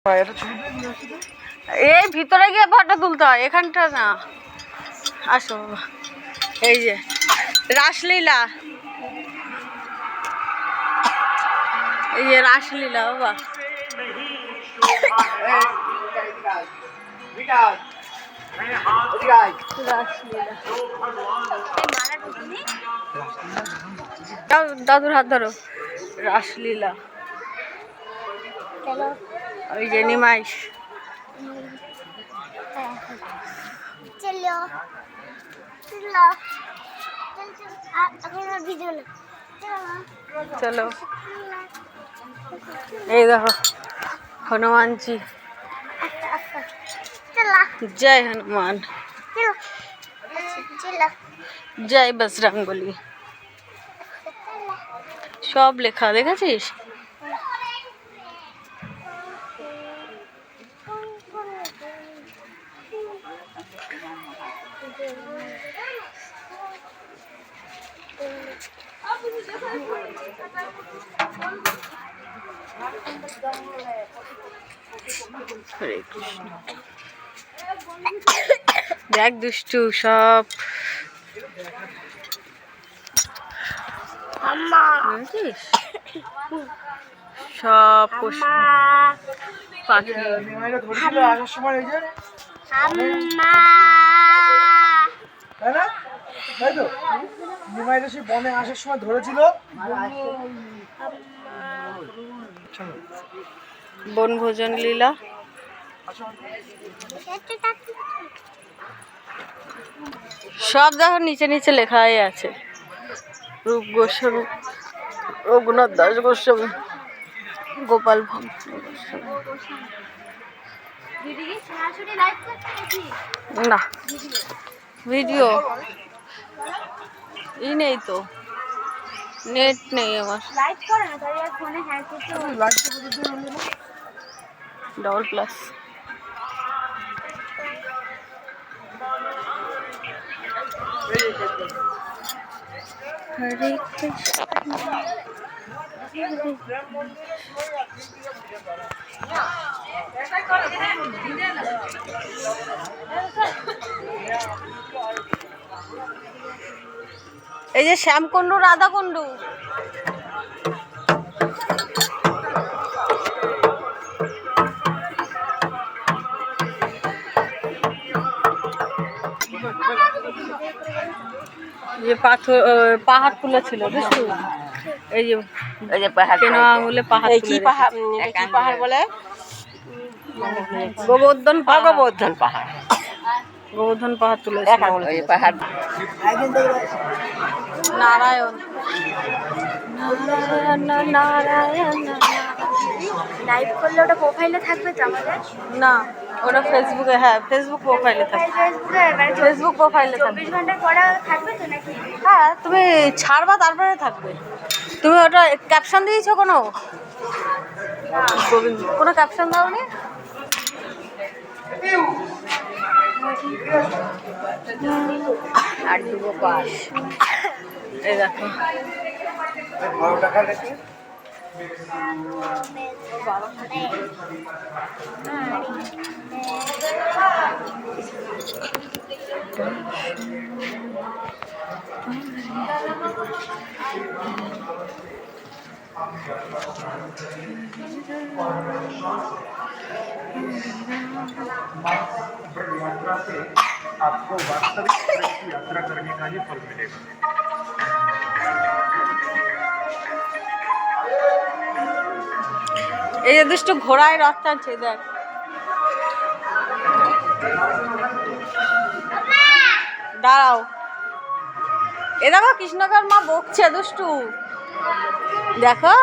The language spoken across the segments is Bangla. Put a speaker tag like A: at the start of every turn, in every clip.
A: এই ভিতরে গিয়ে ফটো তুলতে হয়, এখানটা না। আসো বাবা, এই যে রাসলীলা, এই যে রাসলীলা বাবা। দাদুর হাত ধরো। রাসলীলা, ওই যে নিমাইশ। চলো, এই দেখো হনুমানজি। जय हनुमान, जय बजरंगबली, सब लेखा देखेছিস। हरे कृष्ण। देख दुष्टू सब सब पशु पाखी। বনে আসার সময় ধরেছিল বনভোজন লীলা। সব দেখো নিচে নিচে লেখাই আছে। রূপ গোস্বামী, রঘুনাথ দাস গোস্বামী, গোপাল ভাঁড় না ভিডিও ই নেই তো, নেট নেই আমার। डबल प्लस हरे এই যে শ্যামকুণ্ডু রাধাকুণ্ডু। ये पहाड़ তুলেছিল বুঝছো। এই যে পাহাড়, কেন আঙুলে পাহাড়, কি পাহাড়, কি পাহাড় বলে? গোবর্ধন পাহাড়, গোবর্ধন পাহাড়, গোবর্ধন পাহাড় তুলেছিল। এই পাহাড় নারায়ণ নারায়ণ নারায়ণ। লাইভ করলে ওটা প্রোফাইলে থাকবে তো আমাদের? না, ওটা ফেসবুকে। হ্যাঁ, ফেসবুক প্রোফাইলে থাকবে। ফেসবুক প্রোফাইলে 24 ঘন্টা পরে থাকবে তো নাকি? হ্যাঁ, তুমি ছাড়বা তারপরে থাকবে। তুমি ওটা ক্যাপশন দিয়েছো কোনো? কোনো ক্যাপশন দাওনি? আর দুটো পাস। এই দেখো यात्रा से आपको वास्तविक यात्रा करने का ही फल मिलेगा। এই যে দুষ্টু ঘোড়ায় রথ টানছে, দেখ। দাঁড়াও, এ দেখো কৃষ্ণকার মা বকছে দুষ্টু। দেখো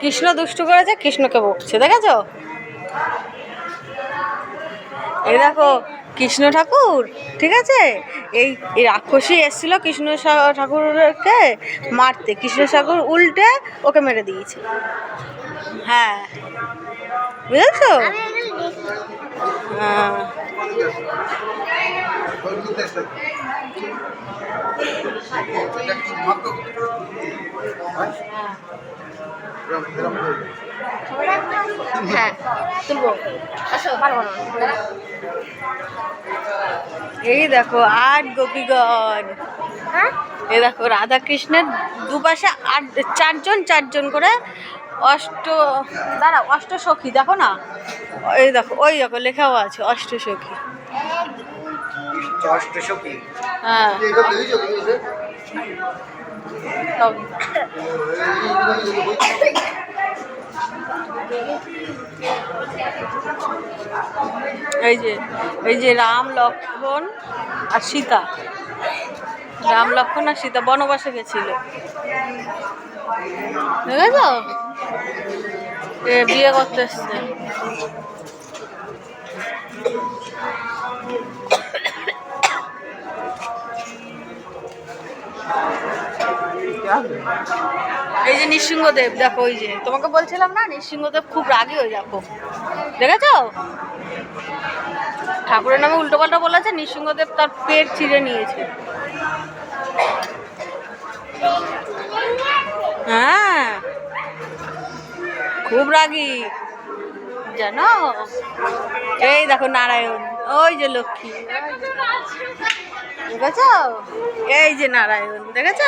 A: কৃষ্ণ দুষ্টু করেছে, কৃষ্ণকে বকছে, দেখেছো? এই দেখো কৃষ্ণ ঠাকুর, ঠিক আছে, এই রাক্ষসী এসেছিল কৃষ্ণ ঠাকুরকে মারতে, কৃষ্ণ ঠাকুর উল্টে ওকে মেরে দিয়েছে। হ্যাঁ, বুঝেছো? হ্যাঁ। হ্যাঁ তুলবো, আসো পারবো না। এই দেখো 8 গোপীগণ। হ্যাঁ এই দেখো রাধা কৃষ্ণের দুপাশে 4জন করে অষ্ট সখী, দেখো না, এই দেখো ওই দেখো লেখাও আছে অষ্ট সখী। হ্যাঁ এই যে রাম লক্ষ্মণ আর সীতা, রাম লক্ষ্মণ আর সীতা বনবাসে গেছিল, দেখেছ? বিয়ে করতে এসছে। এই যে নৃসিংহদেব দেখো, ওই যে তোমাকে বলছিলাম না নৃসিংহদেব খুব রাগী, ওই দেখো, দেখেছো? ঠাকুরের নামে উল্টোপাল্টা বলেছে, নৃসিংহদেব তার পেট ছিঁড়ে নিয়েছে। হ্যাঁ খুব রাগী জানো। এই দেখো নারায়ণ, ওই যে লক্ষ্মী, দেখেছ? এই যে নারায়ণ, দেখেছ?